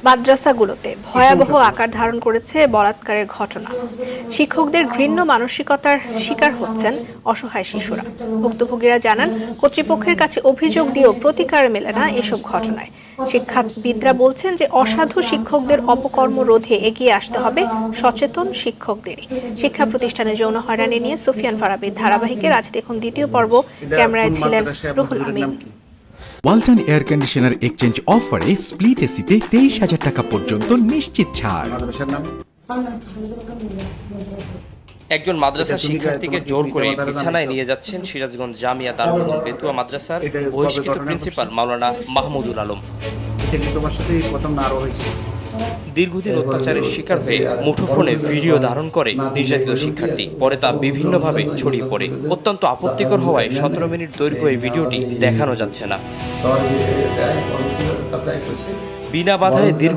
মাদ্রাসাগুলোতে ভয়াবহ আকার ধারণ করেছে বলাৎকারের ঘটনা। শিক্ষকদের ঘৃণ্য মানসিকতার শিকার হচ্ছেন অসহায় শিশুরা। ভুক্তভোগীরা জানান, কর্তৃপক্ষের কাছে অভিযোগ দিয়েও প্রতিকার মেলে না এসব ঘটনায়। শিক্ষাবিদরা বলছেন যে অসাধু শিক্ষকদের অপকর্ম রোধে এগিয়ে আসতে হবে সচেতন শিক্ষকদেরই। শিক্ষা প্রতিষ্ঠানে যৌন হয়রানি নিয়ে সুফিয়ান ফারাবীর ধারাবাহিকের আজ দেখুন দ্বিতীয় পর্ব। ক্যামেরায় ছিলেন Ruhul Amin. Walton air conditioner exchange অফারে স্প্লিট এসিতে 23,000 টাকা পর্যন্ত নিশ্চিত ছাড়। একজন মাদ্রাসা শিক্ষার্থীকে জোর করে বিছানায় নিয়ে যাচ্ছেন সিরাজগঞ্জ জামিয়া দারুল উলুম বেতুয়া মাদ্রাসার বহিষ্কৃত প্রিন্সিপাল মাওলানা মাহমুদুল আলম। দীর্ঘদিন অত্যাচারের শিকার হয়ে মুঠোফোনে ভিডিও ধারণ করে নির্যাতিত শিক্ষার্থী, পরে তা বিভিন্নভাবে ছড়িয়ে পড়ে। অত্যন্ত আপত্তিকর হওয়ায় 17 মিনিট দৈর্ঘ্য এই ভিডিওটি দেখানো যাচ্ছে না। বিনা বাধায় দীর্ঘ